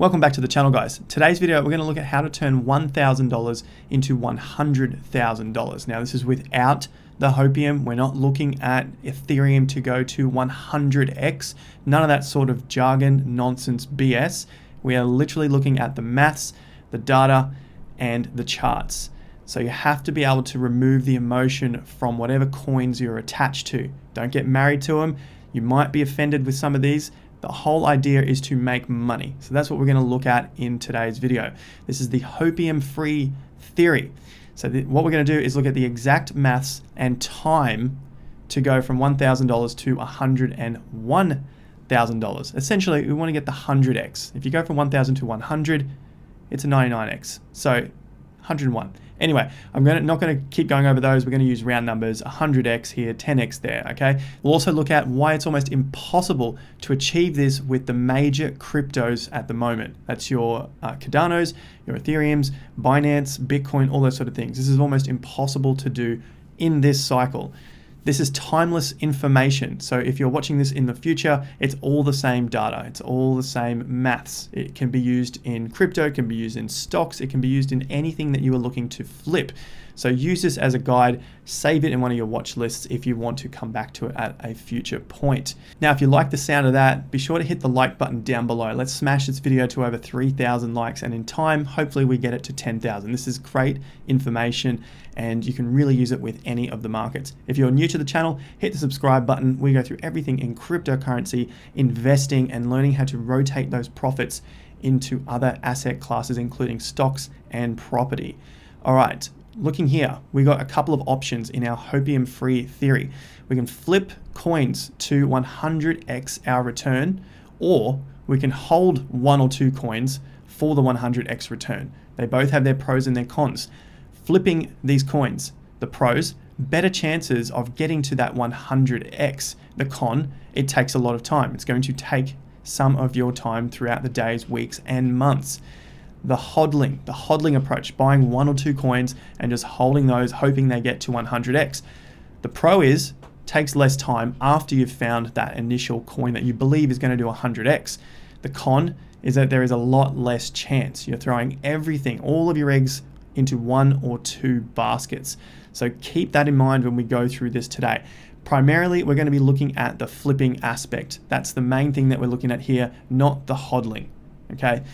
Welcome back to the channel, guys. Today's video, we're going to look at how to turn $1,000 into $100,000. Now, this is without the Hopium. We're not looking at Ethereum to go to 100x. None of that sort of jargon, nonsense, BS. We are literally looking at the maths, the data, and the charts. So you have to be able to remove the emotion from whatever coins you're attached to. Don't get married to them. You might be offended with some of these. The whole idea is to make money. So that's what we're going to look at in today's video. This is the Hopium-Free theory. So what we're going to do is look at the exact maths and time to go from $1,000 to $101,000. Essentially, we want to get the 100x. If you go from 1,000 to 100, it's a 99x. So 101. Anyway, I'm not going to keep going over those. We're going to use round numbers, 100x here, 10x there, okay? We'll also look at why it's almost impossible to achieve this with the major cryptos at the moment. That's your Cardanos, your Ethereums, Binance, Bitcoin, all those sort of things. This is almost impossible to do in this cycle. This is timeless information. So if you're watching this in the future, it's all the same data. It's all the same maths. It can be used in crypto, it can be used in stocks, it can be used in anything that you are looking to flip. So use this as a guide, save it in one of your watch lists if you want to come back to it at a future point. Now, if you like the sound of that, be sure to hit the like button down below. Let's smash this video to over 3,000 likes, and in time, hopefully we get it to 10,000. This is great information and you can really use it with any of the markets. If you're new to the channel, hit the subscribe button. We go through everything in cryptocurrency, investing, and learning how to rotate those profits into other asset classes, including stocks and property. All right. Looking here, we got a couple of options in our Hopium-Free theory. We can flip coins to 100x our return, or we can hold one or two coins for the 100x return. They both have their pros and their cons. Flipping these coins, the pros, better chances of getting to that 100x. The con, it takes a lot of time. It's going to take some of your time throughout the days, weeks, and months. The hodling approach, buying one or two coins and just holding those, hoping they get to 100x. The pro is, takes less time after you've found that initial coin that you believe is going to do 100x. The con is that there is a lot less chance. You're throwing everything, all of your eggs into one or two baskets. So keep that in mind when we go through this today. Primarily, we're going to be looking at the flipping aspect. That's the main thing that we're looking at here, not the hodling, okay?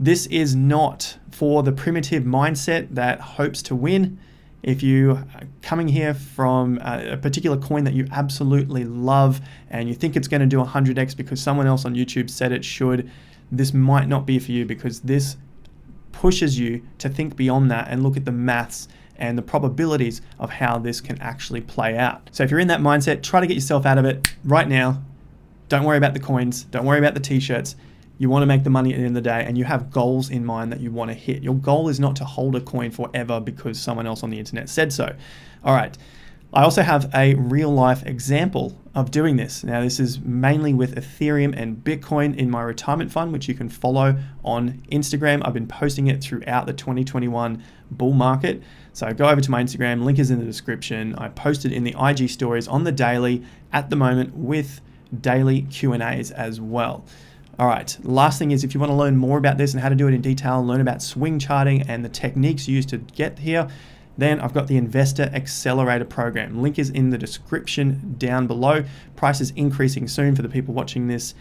This is not for the primitive mindset that hopes to win. If you are coming here from a particular coin that you absolutely love and you think it's going to do 100x because someone else on YouTube said it should, this might not be for you, because this pushes you to think beyond that and look at the maths and the probabilities of how this can actually play out. So if you're in that mindset, try to get yourself out of it right now. Don't worry about the coins. Don't worry about the t-shirts. You want to make the money at the end of the day, and you have goals in mind that you want to hit. Your goal is not to hold a coin forever because someone else on the internet said so. All right. I also have a real life example of doing this. Now, this is mainly with Ethereum and Bitcoin in my retirement fund, which you can follow on Instagram. I've been posting it throughout the 2021 bull market. So go over to my Instagram, link is in the description. I posted in the IG stories on the daily at the moment with daily Q&As as well. All right, last thing is, if you want to learn more about this and how to do it in detail, learn about swing charting and the techniques used to get here, then I've got the Investor Accelerator program. Link is in the description down below. Price is increasing soon for the people watching this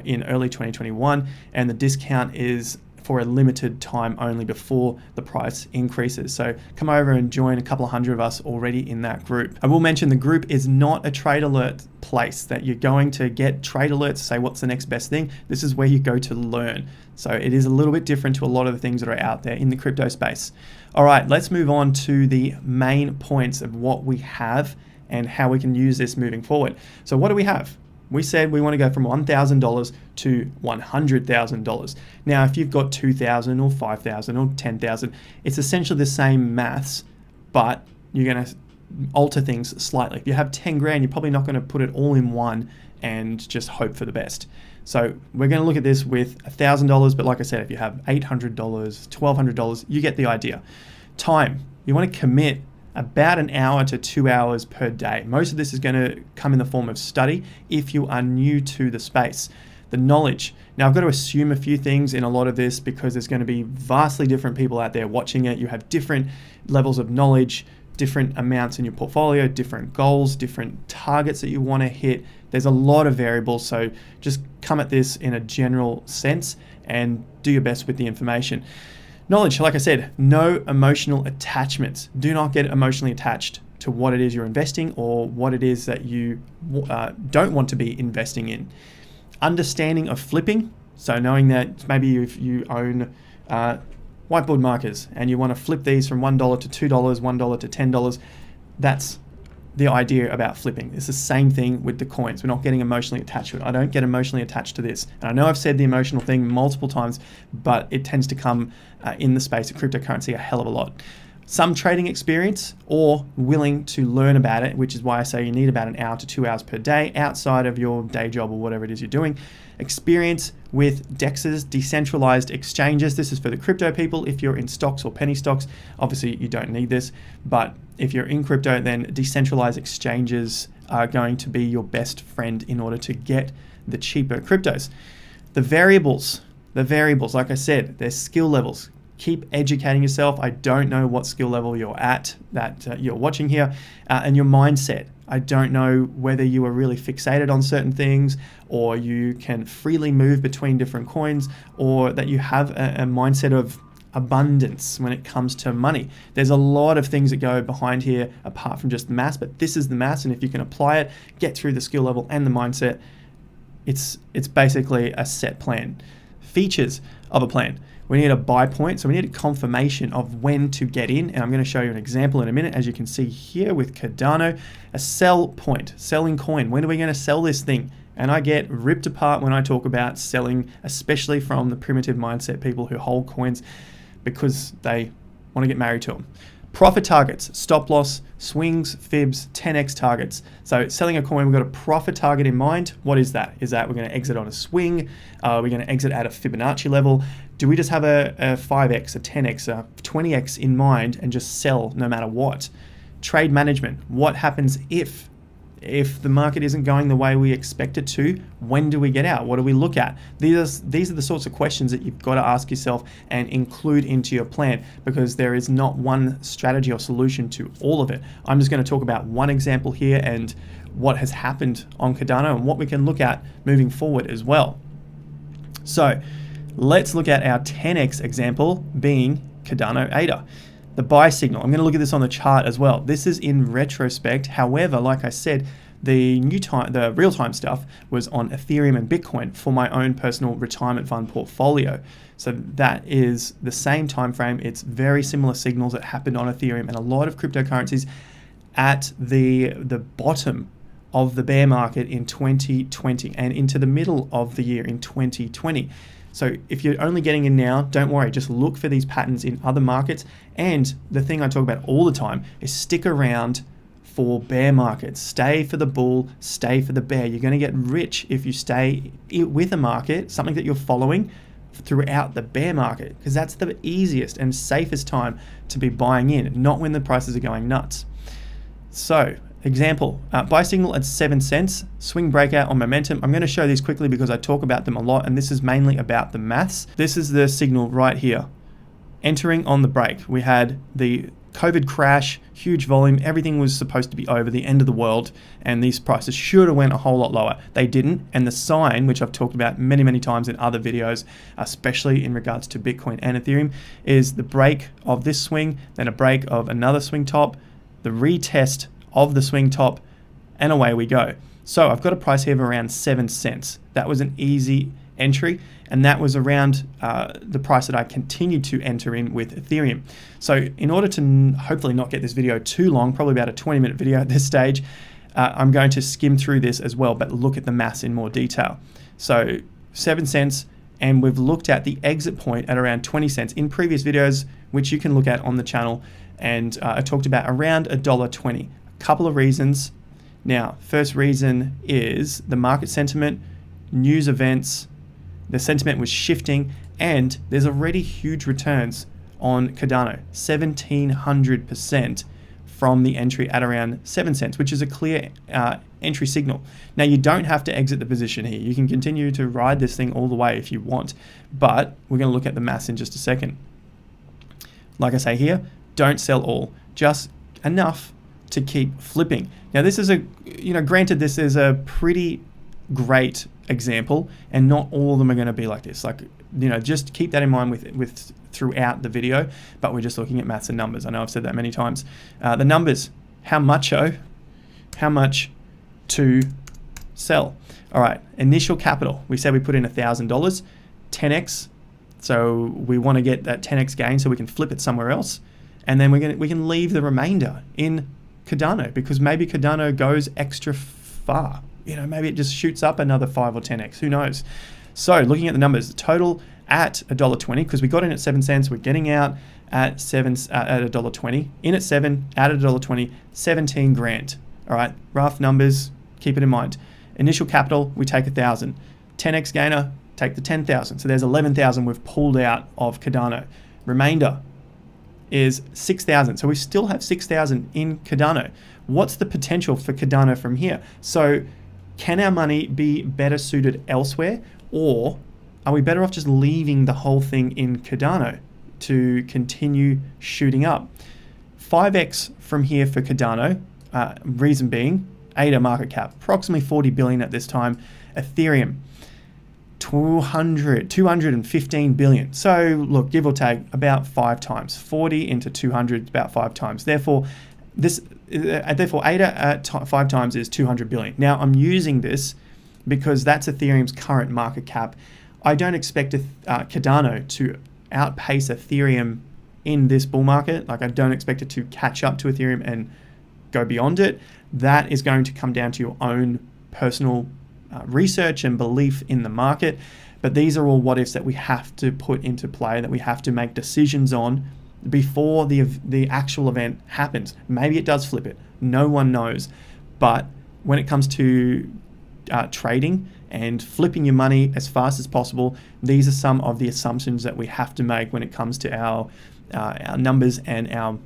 in early 2021, and the discount is for a limited time only before the price increases. So come over and join a couple of hundred of us already in that group. I will mention the group is not a trade alert place that you're going to get trade alerts, say what's the next best thing. This is where you go to learn. So it is a little bit different to a lot of the things that are out there in the crypto space. All right, let's move on to the main points of what we have and how we can use this moving forward. So what do we have? We said we want to go from $1,000 to $100,000. Now, if you've got 2,000 or 5,000 or 10,000, it's essentially the same maths, but you're going to alter things slightly. If you have 10 grand, you're probably not going to put it all in one and just hope for the best. So we're going to look at this with $1,000, but like I said, if you have $800, $1,200, you get the idea. Time, you want to commit about an hour to 2 hours per day. Most of this is going to come in the form of study if you are new to the space. The knowledge, Now, I've got to assume a few things in a lot of this because there's going to be vastly different people out there watching it. You have different levels of knowledge, different amounts in your portfolio, different goals, different targets that you want to hit. There's a lot of variables, so just come at this in a general sense and do your best with the information. Knowledge, like I said, no emotional attachments. Do not get emotionally attached to what it is you're investing or what it is that you don't want to be investing in. Understanding of flipping, so knowing that maybe if you own whiteboard markers and you want to flip these from $1 to $2, $1 to $10, that's the idea about flipping. It's the same thing with the coins. We're not getting emotionally attached to it. I don't get emotionally attached to this. And I know I've said the emotional thing multiple times, but it tends to come in the space of cryptocurrency a hell of a lot. Some trading experience or willing to learn about it, which is why I say you need about an hour to 2 hours per day outside of your day job or whatever it is you're doing. Experience with DEXs, decentralized exchanges. This is for the crypto people. If you're in stocks or penny stocks, obviously you don't need this. But if you're in crypto, then decentralized exchanges are going to be your best friend in order to get the cheaper cryptos. The variables, like I said, there's skill levels. Keep educating yourself. I don't know what skill level you're at that you're watching here, and your mindset. I don't know whether you are really fixated on certain things or you can freely move between different coins, or that you have a mindset of abundance when it comes to money. There's a lot of things that go behind here apart from just the maths, but this is the maths, and if you can apply it, get through the skill level and the mindset, it's basically a set plan. Features of a plan. We need a buy point, so we need a confirmation of when to get in, and I'm going to show you an example in a minute. As you can see here with Cardano, a sell point, selling coin. When are we going to sell this thing? And I get ripped apart when I talk about selling, especially from the primitive mindset people who hold coins because they want to get married to them. Profit targets, stop loss, swings, fibs, 10x targets. So selling a coin, we've got a profit target in mind. What is that? Is that we're going to exit on a swing? We're going to exit at a Fibonacci level? Do we just have a 5x, a 10x, a 20x in mind and just sell no matter what? Trade management, what happens if the market isn't going the way we expect it to? When do we get out? What do we look at? These are the sorts of questions that you've got to ask yourself and include into your plan, because there is not one strategy or solution to all of it. I'm just going to talk about one example here and what has happened on Cardano and what we can look at moving forward as well. So let's look at our 10x example being Cardano ADA. The buy signal, I'm going to look at this on the chart as well. This is in retrospect. However, like I said, the real-time stuff was on Ethereum and Bitcoin for my own personal retirement fund portfolio. So that is the same time frame. It's very similar signals that happened on Ethereum and a lot of cryptocurrencies at the bottom of the bear market in 2020 and into the middle of the year in 2020. So if you're only getting in now, don't worry, just look for these patterns in other markets. And the thing I talk about all the time is stick around for bear markets. Stay for the bull, stay for the bear. You're going to get rich if you stay with a market, something that you're following throughout the bear market, because that's the easiest and safest time to be buying in, not when the prices are going nuts. So example, buy signal at 7 cents, swing breakout on momentum. I'm going to show these quickly because I talk about them a lot, and this is mainly about the maths. This is the signal right here. Entering on the break, we had the COVID crash, huge volume, everything was supposed to be over, the end of the world, and these prices should have went a whole lot lower. They didn't, and the sign, which I've talked about many, many times in other videos, especially in regards to Bitcoin and Ethereum, is the break of this swing, then a break of another swing top, the retest of the swing top, and away we go. So I've got a price here of around 7 cents. That was an easy entry, and that was around the price that I continued to enter in with Ethereum. So in order to hopefully not get this video too long, probably about a 20-minute video at this stage, I'm going to skim through this as well, but look at the maths in more detail. So 7 cents, and we've looked at the exit point at around 20 cents in previous videos, which you can look at on the channel, and I talked about around $1.20. Couple of reasons. Now, first reason is the market sentiment, news events, the sentiment was shifting, and there's already huge returns on Cardano, 1,700% from the entry at around 7 cents, which is a clear entry signal. Now, you don't have to exit the position here. You can continue to ride this thing all the way if you want, but we're going to look at the maths in just a second. Like I say here, don't sell all, just enough to keep flipping. Now, this is granted, this is a pretty great example, and not all of them are going to be like this. Like, just keep that in mind with throughout the video, but we're just looking at maths and numbers. I know I've said that many times. The numbers, how much to sell. All right, initial capital. We said we put in $1,000, 10x. So we want to get that 10x gain so we can flip it somewhere else. And then we can leave the remainder in Cardano, because maybe Cardano goes extra far. Maybe it just shoots up another 5 or 10x, who knows? So looking at the numbers, the total at $1.20, because we got in at 7 cents, we're getting out at $1.20, in at 7, out at $1.20, 17 grand. All right, rough numbers, keep it in mind. Initial capital, we take 1,000. 10x gainer, take the 10,000. So there's 11,000 we've pulled out of Cardano. Remainder is 6,000. So we still have 6,000 in Cardano. What's the potential for Cardano from here? So can our money be better suited elsewhere, or are we better off just leaving the whole thing in Cardano to continue shooting up? 5x from here for Cardano, reason being, ADA market cap, approximately 40 billion at this time. Ethereum, 215 billion. So look, give or take, about 5 times. 40 into 200, about 5 times. Therefore, ADA at 5 times is 200 billion. Now, I'm using this because that's Ethereum's current market cap. I don't expect Cardano to outpace Ethereum in this bull market. Like, I don't expect it to catch up to Ethereum and go beyond it. That is going to come down to your own personal research and belief in the market. But these are all what ifs that we have to put into play, that we have to make decisions on before the actual event happens. Maybe it does flip it. No one knows. But when it comes to trading and flipping your money as fast as possible, these are some of the assumptions that we have to make when it comes to our numbers and our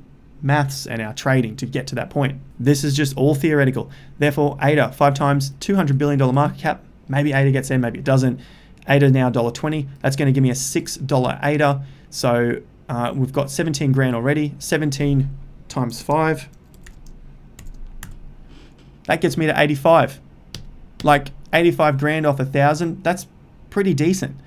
maths and our trading to get to that point. This is just all theoretical. Therefore, ADA, 5 times, $200 billion market cap. Maybe ADA gets in, maybe it doesn't. ADA now $1.20. That's going to give me a $6 ADA. So we've got 17 grand already. 17 times 5. That gets me to 85. Like 85 grand off 1,000. That's pretty decent.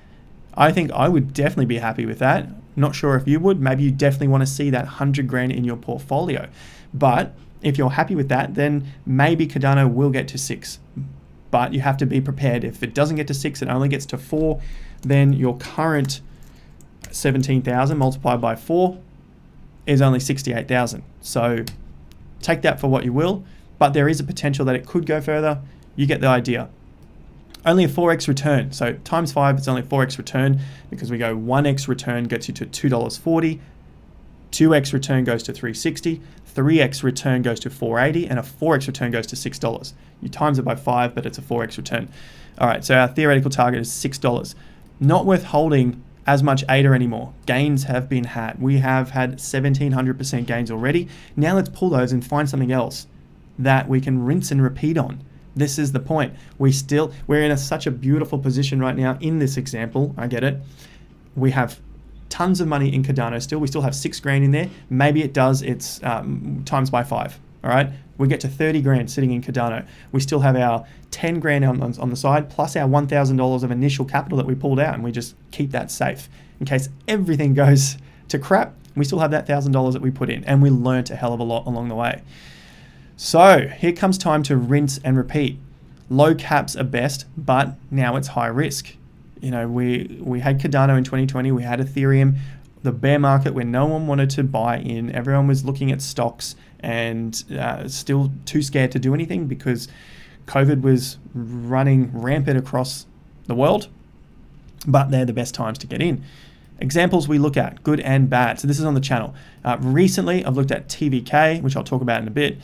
I think I would definitely be happy with that. Not sure if you would. Maybe you definitely want to see that 100 grand in your portfolio. But if you're happy with that, then maybe Cardano will get to 6. But you have to be prepared. If it doesn't get to 6, it only gets to 4, then your current 17,000 multiplied by 4 is only 68,000. So take that for what you will. But there is a potential that it could go further. You get the idea. Only a 4x return. So times 5, it's only 4x return, because we go 1x return gets you to $2.40, 2x return goes to $3.60, 3x return goes to $4.80, and a 4x return goes to $6. You times it by 5, but it's a 4x return. All right, so our theoretical target is $6. Not worth holding as much ADA anymore. Gains have been had. We have had 1,700% gains already. Now let's pull those and find something else that we can rinse and repeat on. This is the point. We're in such a beautiful position right now in this example. I get it. We have tons of money in Cardano still. We still have 6 grand in there. Maybe it's times by 5. All right. We get to 30 grand sitting in Cardano. We still have our 10 grand on the side, plus our $1,000 of initial capital that we pulled out, and we just keep that safe in case everything goes to crap. We still have that $1,000 that we put in, and we learned a hell of a lot along the way. So here comes time to rinse and repeat. Low caps are best, but now it's high risk. We had Cardano in 2020. We had Ethereum, the bear market where no one wanted to buy in. Everyone was looking at stocks and still too scared to do anything because COVID was running rampant across the world. But they're the best times to get in. Examples we look at, good and bad. So this is on the channel. Recently, I've looked at TVK, which I'll talk about in a bit.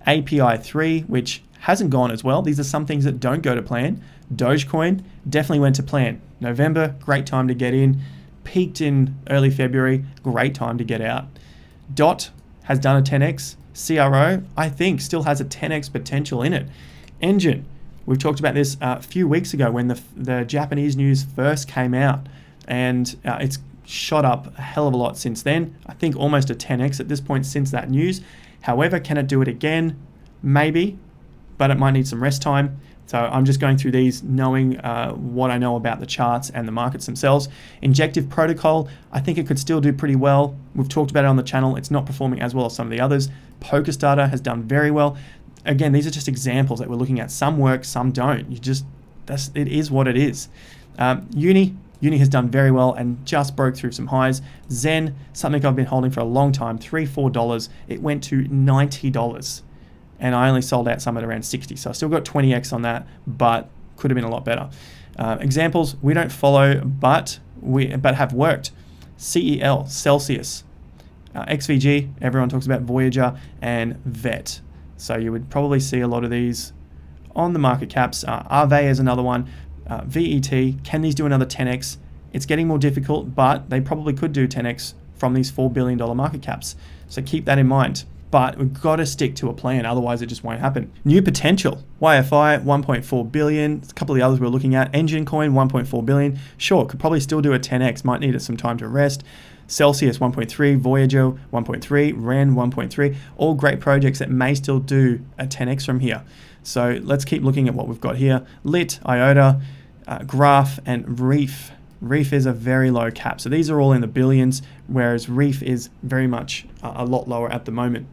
API 3, which hasn't gone as well. These are some things that don't go to plan. Dogecoin definitely went to plan. November, great time to get in. Peaked in early February, great time to get out. DOT has done a 10x. CRO, I think, still has a 10x potential in it. Engine, we've talked about this a few weeks ago when the Japanese news first came out, and it's shot up a hell of a lot since then. I think almost a 10x at this point since that news. However, can it do it again? Maybe, but it might need some rest time. So I'm just going through these knowing what I know about the charts and the markets themselves. Injective protocol, I think it could still do pretty well. We've talked about it on the channel. It's not performing as well as some of the others. PokerStarter has done very well. Again, these are just examples that we're looking at. Some work, some don't. It is what it is. Uni has done very well and just broke through some highs. Zen, something I've been holding for a long time, $3, $4. It went to $90. And I only sold out some at around 60. So I still got 20x on that, but could have been a lot better. Examples we don't follow, but have worked. CEL, Celsius, XVG, everyone talks about Voyager, and VET. So you would probably see a lot of these on the market caps. RV is another one. VET, can these do another 10x? It's getting more difficult, but they probably could do 10x from these $4 billion market caps. So keep that in mind. But we've got to stick to a plan, otherwise it just won't happen. New potential, YFI, 1.4 billion. A couple of the others we're looking at. Engine Coin, 1.4 billion. Sure, could probably still do a 10x, might need some time to rest. Celsius, 1.3, Voyager, 1.3, Ren, 1.3. All great projects that may still do a 10x from here. So let's keep looking at what we've got here. Lit, IOTA, Graph, and Reef. Reef is a very low cap. So these are all in the billions, whereas Reef is very much a lot lower at the moment.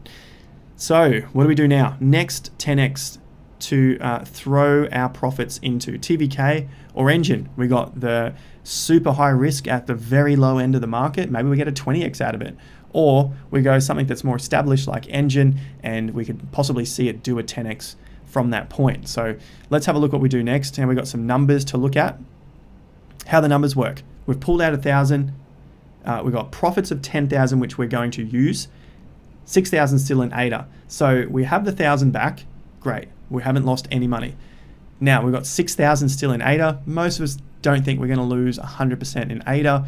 So what do we do now? Next 10x to throw our profits into TVK or Engine. We got the super high risk at the very low end of the market. Maybe we get a 20x out of it. Or we go something that's more established like Engine, and we could possibly see it do a 10x from that point. So let's have a look what we do next. And we've got some numbers to look at. How the numbers work. We've pulled out 1,000. We've got profits of 10,000, which we're going to use. 6,000 still in ADA. So we have the 1,000 back. Great. We haven't lost any money. Now we've got 6,000 still in ADA. Most of us don't think we're going to lose 100% in ADA.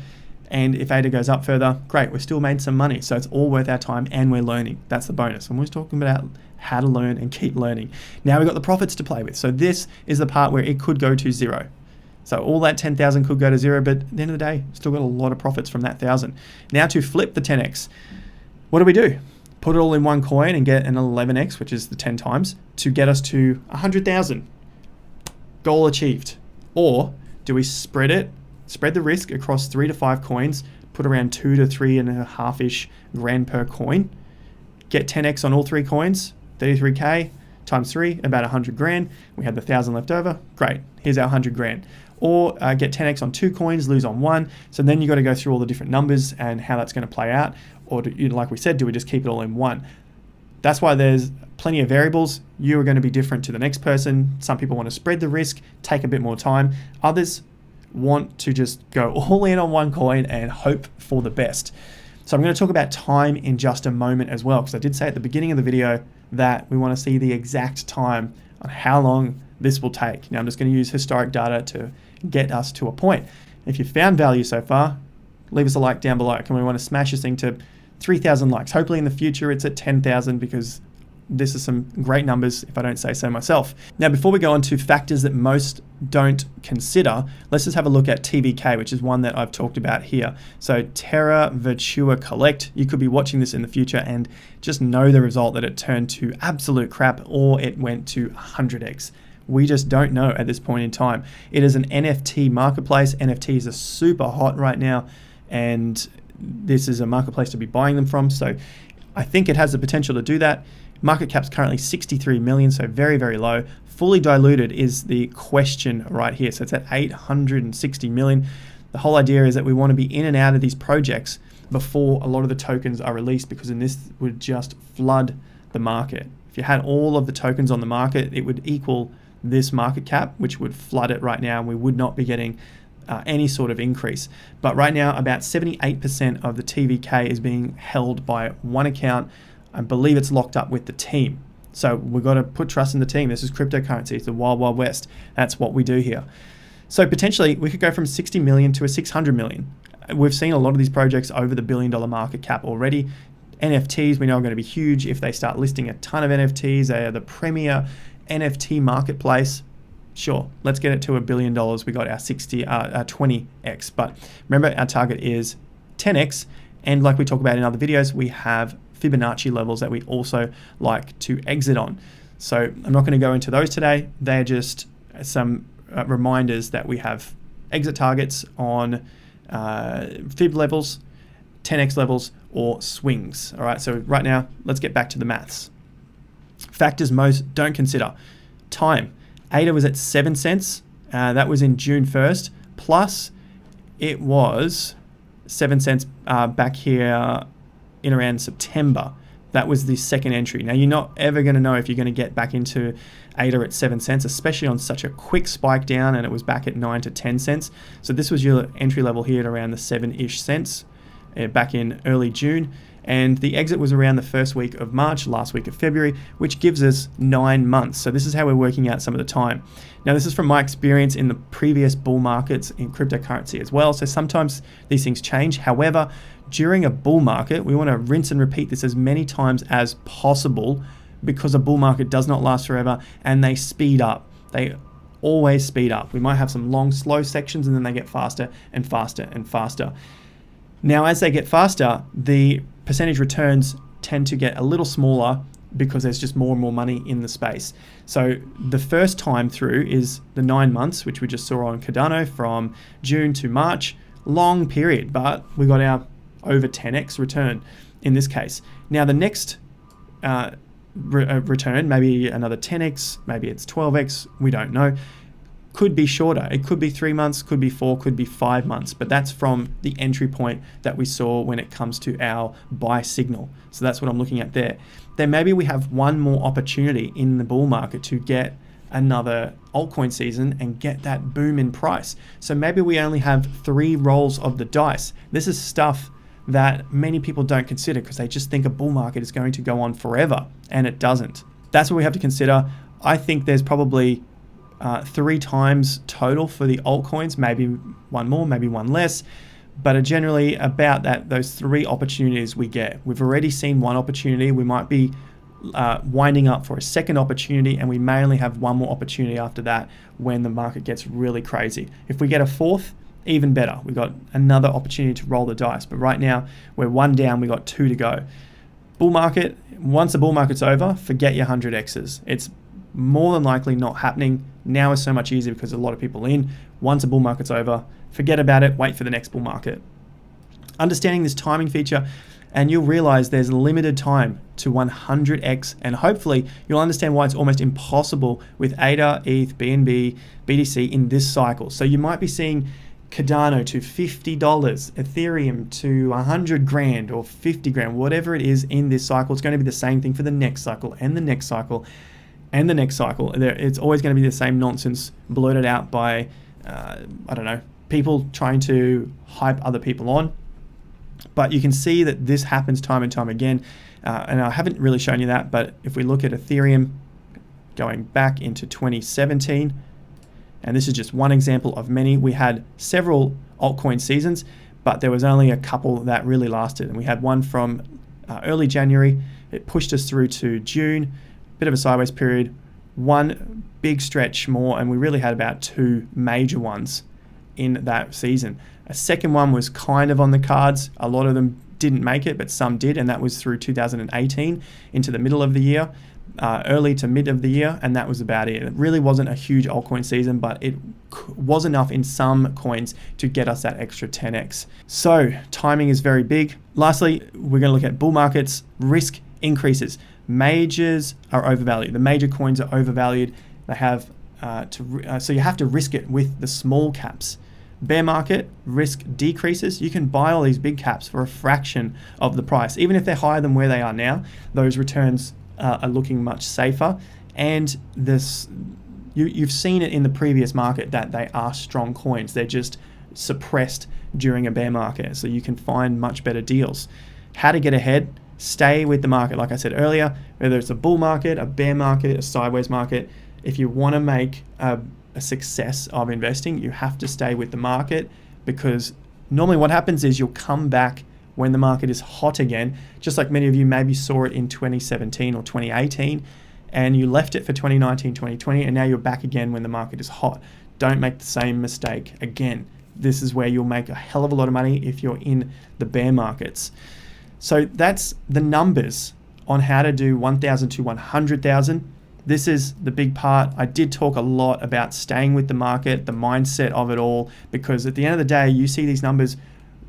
And if ADA goes up further, great. We've still made some money. So it's all worth our time and we're learning. That's the bonus. I'm always talking about how to learn and keep learning. Now we've got the profits to play with. So this is the part where it could go to zero. So all that 10,000 could go to zero, but at the end of the day, still got a lot of profits from that 1,000. Now to flip the 10x, what do? Put it all in one coin and get an 11x, which is the 10 times, to get us to 100,000. Goal achieved. Or do we spread the risk across 3 to 5 coins, put around 2 to 3.5-ish grand per coin, get 10x on all 3 coins, 33k times 3, about 100 grand. We had the 1,000 left over. Great. Here's our 100 grand. Or get 10x on 2 coins, lose on 1. So then you got to go through all the different numbers and how that's going to play out. Or like we said, do we just keep it all in one? That's why there's plenty of variables. You are going to be different to the next person. Some people want to spread the risk, take a bit more time. Others want to just go all in on one coin and hope for the best. So I'm going to talk about time in just a moment as well, because I did say at the beginning of the video that we want to see the exact time on how long this will take. Now I'm just going to use historic data to get us to a point. If you found value so far, leave us a like down below. And we want to smash this thing to 3,000 likes. Hopefully in the future it's at 10,000, because this is some great numbers if I don't say so myself. Now before we go on to factors that most don't consider, let's just have a look at TVK, which is one that I've talked about here. So Terra Virtua Collect, you could be watching this in the future and just know the result that it turned to absolute crap or it went to 100x. We just don't know at this point in time. It is an NFT marketplace. NFTs are super hot right now, and this is a marketplace to be buying them from. So I think it has the potential to do that. Market cap's currently 63 million, so very, very low. Fully diluted is the question right here. So it's at 860 million. The whole idea is that we want to be in and out of these projects before a lot of the tokens are released, because then this would just flood the market. If you had all of the tokens on the market, it would equal this market cap, which would flood it right now, and we would not be getting any sort of increase. But right now, about 78% of the TVK is being held by one account. I believe it's locked up with the team. So we've got to put trust in the team. This is cryptocurrency. It's the wild, wild west. That's what we do here. So potentially we could go from 60 million to a 600 million. We've seen a lot of these projects over the $1 billion market cap already. NFTs we know are going to be huge. If they start listing a ton of NFTs, they are the premier NFT marketplace. Sure, let's get it to $1 billion. We got our 20x. But remember, our target is 10x. And like we talk about in other videos, we have Fibonacci levels that we also like to exit on. So I'm not going to go into those today. They're just some reminders that we have exit targets on Fib levels, 10x levels, or swings. All right, so right now, let's get back to the maths. Factors most don't consider. Time. ADA was at 7 cents. That was in June 1st. Plus, it was 7 cents back here in around September. That was the second entry. Now, you're not ever going to know if you're going to get back into ADA at 7 cents, especially on such a quick spike down, and it was back at 9 to 10 cents. So this was your entry level here at around the 7-ish cents back in early June. And the exit was around the first week of March, last week of February, which gives us 9 months. So this is how we're working out some of the time. Now, this is from my experience in the previous bull markets in cryptocurrency as well. So sometimes these things change. However, during a bull market, we want to rinse and repeat this as many times as possible, because a bull market does not last forever and they speed up. They always speed up. We might have some long, slow sections, and then they get faster and faster and faster. Now, as they get faster, the percentage returns tend to get a little smaller because there's just more and more money in the space. So the first time through is the 9 months, which we just saw on Cardano from June to March. Long period, but we got our over 10x return in this case. Now the next return, maybe another 10x, maybe it's 12x, we don't know. Could be shorter. It could be 3 months, could be 4, could be 5 months, but that's from the entry point that we saw when it comes to our buy signal. So that's what I'm looking at there. Then maybe we have one more opportunity in the bull market to get another altcoin season and get that boom in price. So maybe we only have 3 rolls of the dice. This is stuff that many people don't consider because they just think a bull market is going to go on forever, and it doesn't. That's what we have to consider. I think there's probably 3 times total for the altcoins, maybe one more, maybe one less, but generally about those 3 opportunities we get. We've already seen one opportunity. We might be winding up for a second opportunity, and we may only have one more opportunity after that when the market gets really crazy. If we get a fourth, even better. We've got another opportunity to roll the dice, but right now we're 1 down, we got 2 to go. Bull market, once the bull market's over, forget your 100x's. It's more than likely not happening. Now is so much easier because there's a lot of people in. Once a bull market's over, forget about it, wait for the next bull market. Understanding this timing feature, and you'll realize there's limited time to 100x, and hopefully you'll understand why it's almost impossible with ADA, ETH, BNB, BTC in this cycle. So you might be seeing Cardano to $50, Ethereum to 100 grand or 50 grand, whatever it is in this cycle. It's going to be the same thing for the next cycle and the next cycle and the next cycle. It's always going to be the same nonsense blurted out by, I don't know, people trying to hype other people on. But you can see that this happens time and time again. And I haven't really shown you that, but if we look at Ethereum going back into 2017, and this is just one example of many. We had several altcoin seasons, but there was only a couple that really lasted. And we had one from early January. It pushed us through to June, bit of a sideways period, one big stretch more, and we really had about 2 major ones in that season. A second one was kind of on the cards. A lot of them didn't make it, but some did, and that was through 2018 into the middle of the year. Early to mid of the year, and that was about it. It really wasn't a huge altcoin season, but it was enough in some coins to get us that extra 10x. So timing is very big. Lastly, we're going to look at bull markets. Risk increases. Majors are overvalued. The major coins are overvalued. They have so you have to risk it with the small caps. Bear market, risk decreases. You can buy all these big caps for a fraction of the price. Even if they're higher than where they are now, those returns are looking much safer, and you've seen it in the previous market that they are strong coins. They're just suppressed during a bear market, so you can find much better deals. How to get ahead? Stay with the market. Like I said earlier, whether it's a bull market, a bear market, a sideways market, if you want to make a success of investing, you have to stay with the market, because normally what happens is you'll come back when the market is hot again, just like many of you maybe saw it in 2017 or 2018, and you left it for 2019, 2020, and now you're back again when the market is hot. Don't make the same mistake again. This is where you'll make a hell of a lot of money if you're in the bear markets. So that's the numbers on how to do 1,000 to 100,000. This is the big part. I did talk a lot about staying with the market, the mindset of it all, because at the end of the day, you see these numbers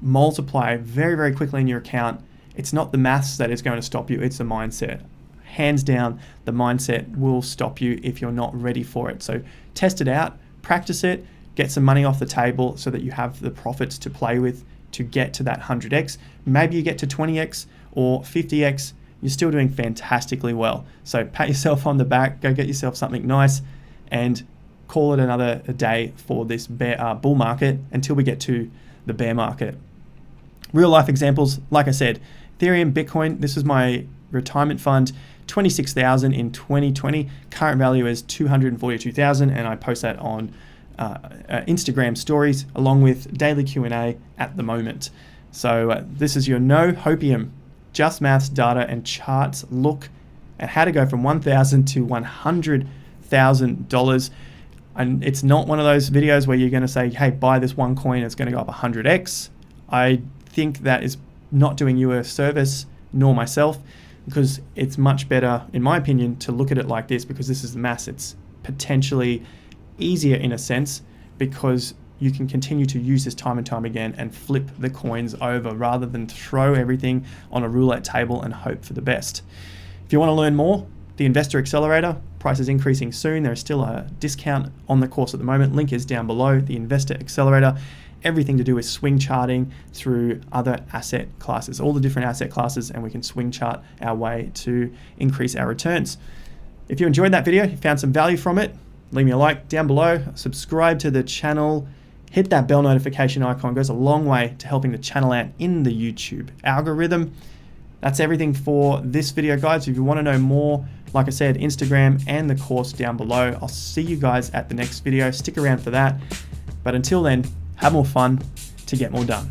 multiply very, very quickly in your account. It's not the maths that is going to stop you, it's the mindset. Hands down, the mindset will stop you if you're not ready for it. So test it out, practice it, get some money off the table so that you have the profits to play with to get to that 100x. Maybe you get to 20x or 50x. You're still doing fantastically well. So pat yourself on the back, go get yourself something nice, and call it another day for this bull market until we get to the bear market. Real life examples, like I said, Ethereum, Bitcoin, this is my retirement fund, 26,000 in 2020. Current value is 242,000, and I post that on Instagram stories along with daily Q&A at the moment. So this is your no Hopium, just maths, data, and charts look at how to go from $1,000 to $100,000. And it's not one of those videos where you're going to say, hey, buy this one coin, it's going to go up 100x. I think that is not doing you a service, nor myself, because it's much better, in my opinion, to look at it like this, because this is the maths. It's potentially easier in a sense because you can continue to use this time and time again and flip the coins over rather than throw everything on a roulette table and hope for the best. If you want to learn more, the Investor Accelerator, price is increasing soon. There is still a discount on the course at the moment. Link is down below. The Investor Accelerator, everything to do with swing charting through other asset classes, all the different asset classes, and we can swing chart our way to increase our returns. If you enjoyed that video, you found some value from it, leave me a like down below, subscribe to the channel, hit that bell notification icon. It goes a long way to helping the channel out in the YouTube algorithm. That's everything for this video, guys. If you want to know more, like I said, Instagram and the course down below. I'll see you guys at the next video. Stick around for that. But until then, have more fun to get more done.